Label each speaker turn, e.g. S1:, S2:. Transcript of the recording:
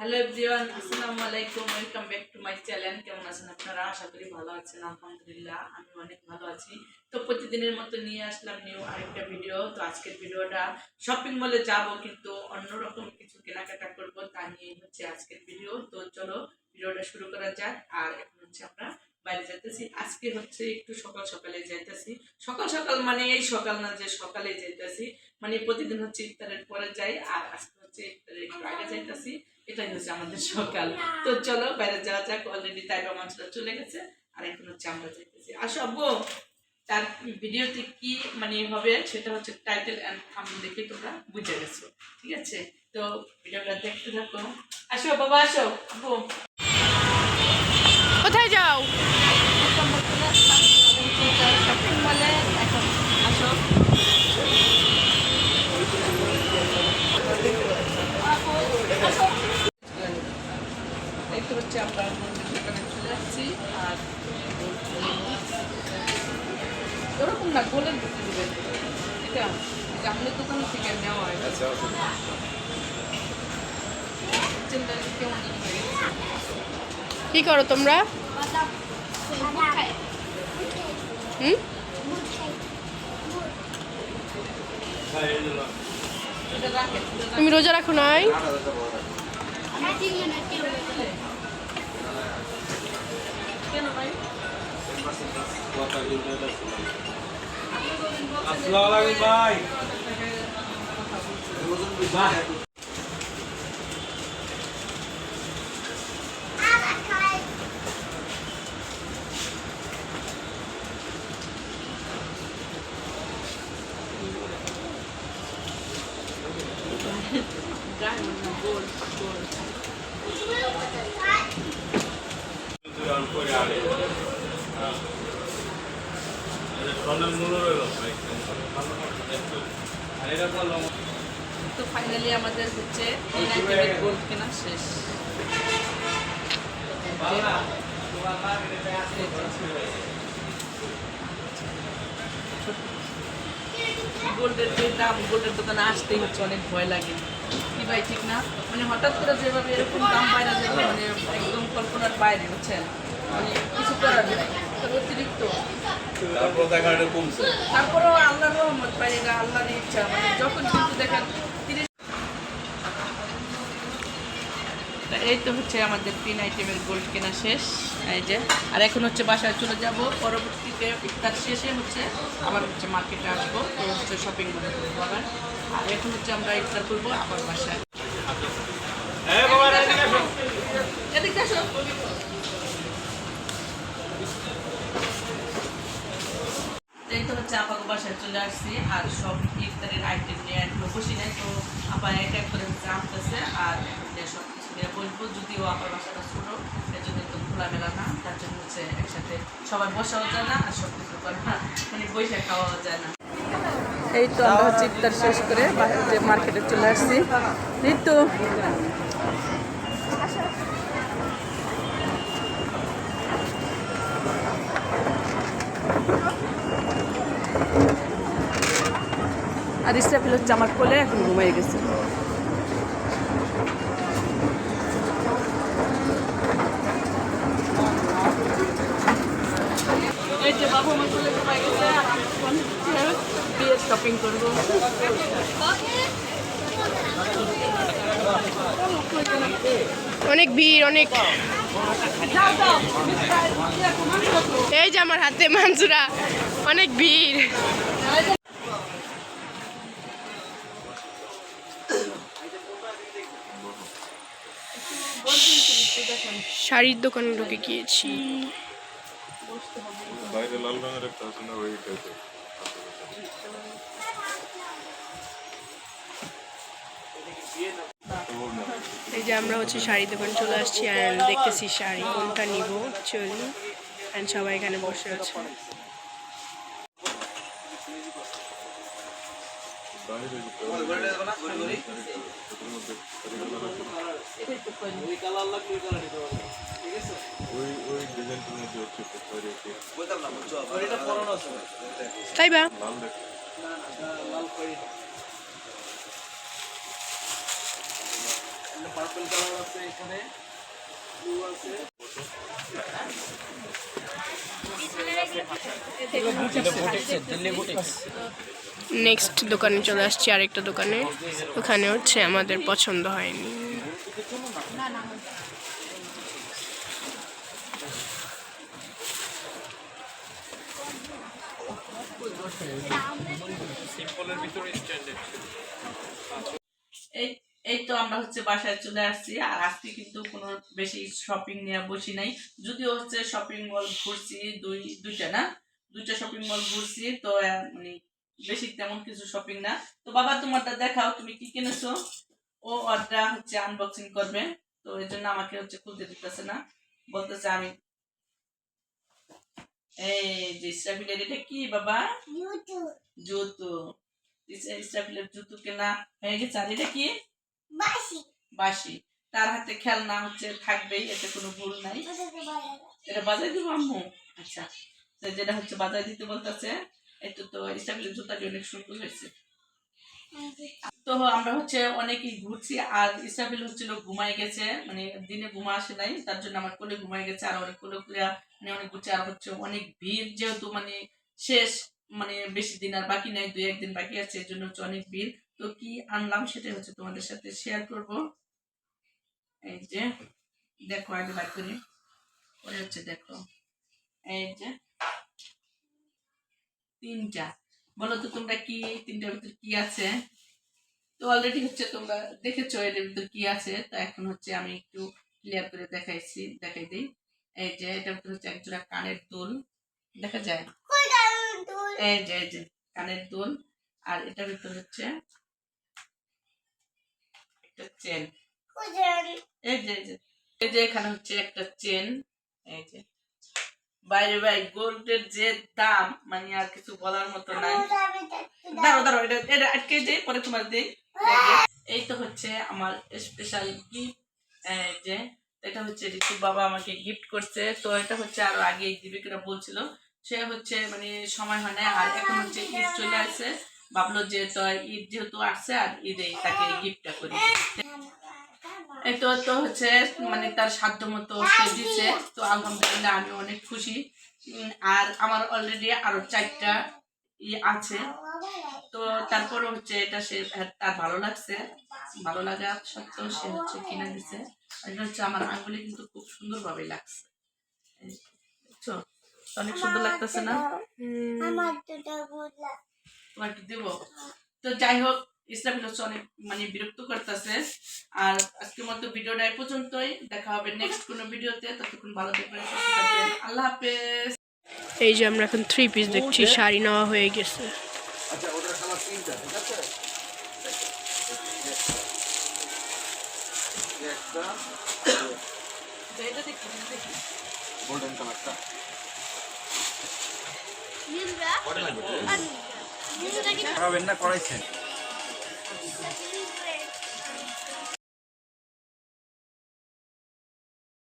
S1: Hello everyone, আসসালামু আলাইকুম। Welcome back to my channel. কেমন আছেন আপনারা? আশা করি ভালো আছেন। আলহামদুলিল্লাহ আমি অনেক ভালো আছি। তো প্রতিদিনের মতো নিয়ে আসলাম নিউ আরেকটা ভিডিও। তো আজকের ভিডিওটা শপিং মলে যাব, কিন্তু অন্যরকম কিছু কেনাকাটা করব, তা নিয়ে হচ্ছে আজকের ভিডিও। তো চলো ভিডিওটা শুরু করা যাক। আর এখন হচ্ছে আমরা বাইরে যাইতেছি। আজকে হচ্ছে একটু সকাল সকালে যাইতেছি। সকাল সকাল মানে এই সকাল না যে সকালে যাইতেছি, মানে প্রতিদিন হচ্ছে ইফতারের পরে যাই, আর আজকে হচ্ছে ইফতারের একটু আগে যাইতেছি। এটাই হচ্ছে আমাদের সকাল। তো চলো বাইরে যাওয়া যাক। অলরেডি তাইবা মানুষরা চলে গেছে, আর এখন হচ্ছে আমরা যাইতেছি। আসো আব্বু, তার ভিডিওতে কি মানে হবে সেটা হচ্ছে টাইটেল এন্ড থাম্বনেল দেখে তোমরা বুঝে গেছো, ঠিক আছে? তো ভিডিওটা দেখতে থাকো। আসো বাবা, আসো আব্বু।
S2: কোথায় যাও?
S1: শপিং মলে এখন আসো। হচ্ছে আমরা দোকানে চলে যাচ্ছি। আর ওরকম না, গোলের দিতে দেবেন এটা আমাদের দোকান থেকে নেওয়া হয়। কেমন
S2: কি করো তোমরা? তুমি রোজা রাখো নাই?
S1: কেন ভাই?
S3: আসসালামু আলাইকুম ভাই।
S1: তো ফাইনালি আমাদের হচ্ছে গোল্ড কেনা শেষ। গোল্ডের যে দাম, গোল্ডের দোকানে আসতেই হচ্ছে অনেক ভয় লাগে, কি ভাই ঠিক না? মানে হঠাৎ করে যেভাবে এরকম দাম বাইরে যাবে, মানে একদম কল্পনার বাইরে, বুঝছেন? মানে কিছু করার নেই, অতিরিক্ত। তারপরেও আল্লাহর রহমত পাই, এটা আল্লাহর ইচ্ছা। মানে যখন কিন্তু দেখেন 30 এই তো হচ্ছে আমাদের 3 আইটেমের গোল্ড কেনা শেষ, এই যে। আর এখন হচ্ছে বাসায় চলে যাব। পরবর্তীতে ইফতার শেষে হচ্ছে আবার হচ্ছে মার্কেটে আসবো, তো হচ্ছে শপিং মলে করবো আবার। আর এখন হচ্ছে আমরা ইফতার করবো আবার বাসায়। এদিকে আসো। এই তো হচ্ছে আপাকে বাসায় চলে আসছি, আর সব ইফতারের আইটেম নিয়ে এখনো বসি নাই। তো আপা এক এক করে হচ্ছে আনতেছে, আর সব কিছু নিয়ে বলবো। যদিও আপার বাসাটা ছোটো, এর জন্য একদম খোলামেলা না, তার জন্য হচ্ছে একসাথে সবাই বসাও যায় না, আর সব কিছু করে না, মানে বসে খাওয়াও যায় না। এই তো আমরা হচ্ছে ইফতার শেষ করে যে মার্কেটে চলে আসছি। এই তো আর ইসরাফিল হচ্ছে আমার কোলে, এখন ঘুমিয়ে গেছে। এই যে বাবু আমার কোলে ঘুমিয়ে গেছে, আর আমি এখন বিয়ের শপিং করবো।
S2: অনেক ভিড়, অনেক। এই যে আমার হাতে মানসুরা, অনেক ভিড়। শাড়ির দোকানে ঢুকে গিয়েছি।
S3: বাইরে লাল রঙের একটা আছে না, ওই টাইপের।
S2: এই যে আমরা হচ্ছে শাড়ির দোকান চলে আসছি, আর দেখতেছি শাড়ি কোনটা নিব। চলি, আর সবাই এখানে বসে আছে। তাই বা
S4: পার্পল কালার আছে এখানে, ব্লু আছে।
S2: নেক্সট দোকানে চলে আসছি, আরেকটা দোকানে। ওখানে হচ্ছে আমাদের পছন্দ হয়নি।
S1: এই এই তো আমরা হচ্ছে বাসায় চলে আসছি। আর আজকে কিন্তু কোনো বেশি শপিং নিয়ে বসি নাই, যদিও হচ্ছে শপিং মল ঘুরছি দুইটা শপিং মল ঘুরছি। তো মানে বেশি তেমন কিছু শপিং না। তো বাবা তোমারটা দেখাও, তুমি কি কিনেছো। ও ওটা হচ্ছে আনবক্সিং করবে, তো এই জন্য আমাকে হচ্ছে খুলতে দিতেছে না, বলতেছে আমি। এই যে স্টাফিলের এটা কি বাবা? জুতো। স্টাফিলের জুতো কেনা হয়ে গেছে। আর এটা কি? বাঁশি। তার হাতে খেলনা হচ্ছে থাকবেই, এতে কোনো ভুল নাই। এটা বাজাই দিব আম্মু? আচ্ছা, তো যেটা হচ্ছে বাজাই দিতে বলতেছে। একটু তো স্টাফিলের জুতাটি অনেক সুন্দর হয়েছে। তো আমরা হচ্ছে অনেকেই ঘুরছি, আর ইসরাফিল হচ্ছিল ঘুমাই গেছে, মানে দিনে ঘুমা আসে নাই, তার জন্য আমার কোলে ঘুমাই গেছে। আর অনেক কোলে কোলে মানে অনেক ঘুরছে। আর হচ্ছে অনেক ভিড়, যেহেতু মানে শেষ, মানে বেশি দিন আর বাকি নাই, 2-1 দিন বাকি আছে, এর জন্য হচ্ছে অনেক ভিড়। তো কি আনলাম সেটা হচ্ছে তোমাদের সাথে শেয়ার করব। এই যে দেখো, আগে বার করি, পরে হচ্ছে দেখো। এই যে 3টা, বলো তো তোমরা কি 3টার ভিতর কি আছে? তো অলরেডি হচ্ছে তোমরা দেখেছো এর ভিতর কি আছে। তো এখন হচ্ছে আমি একটু ক্লিয়ার করে দেখাই দিই। এই যে এটার ভিতর হচ্ছে একজোড়া কানের দুল, দেখা যায়? এই যে কানের দুল। আর এটার ভিতর হচ্ছে একটা চেন। এই যে এখানে হচ্ছে একটা চেন। এই যে বাইরে ভাই গোল্ডের যে দাম, মানে আর কিছু বলার মতো নাই। দাঁড়াও এটা আটকে দেই, পরে তোমার দেই। এই তো হচ্ছে আমার স্পেশাল গিফট। এই যে এটা হচ্ছে ঋতু বাবা আমাকে গিফট করছে। তো এটা হচ্ছে আরো আগে দীপিকা বলছিল, সে হচ্ছে মানে সময় হয় না, আর এখন হচ্ছে ঈদ চলে আসছে, ভাবলো যে তো ঈদ যেহেতু আসছে, আর ঈদে তাকে গিফটটা করি। এই তো হচ্ছে মানে তার সাধ্য মতো সে দিচ্ছে। তো আলহামদুলিল্লাহ আমি অনেক খুশি। আর আমার অলরেডি আরো 4টা আছে। তো তারপর হচ্ছে এটা সে তার ভালো লাগছে, ভালো লাগা সত্ত্বেও সে হচ্ছে কিনে দিছে। এটা হচ্ছে আমার আঙ্গুলে কিন্তু খুব সুন্দর ভাবে লাগছে, বুঝছো? অনেক সুন্দর লাগতেছে না? তোমার কি দেবো? তো যাই হোক, ইসলামিল হচ্ছে অনেক মানে বিরক্ত করতেছে। আর আজকের মতো ভিডিওটা এই পর্যন্তই, দেখা হবে নেক্সট কোনো ভিডিওতে। ততক্ষণ ভালো থাকবেন, সুস্থ থাকবেন, আল্লাহ হাফেজ।
S2: এই যে আমরা এখন 3 পিস দেখছি, শাড়ি নেওয়া হয়ে গেছে।
S4: আচ্ছা, ওটার কালার 3টা, ঠিক আছে? একটা
S1: এটা দেখি
S4: গোল্ডেন কালারটা।
S5: Ini
S4: করাবেন না, করাইছেন।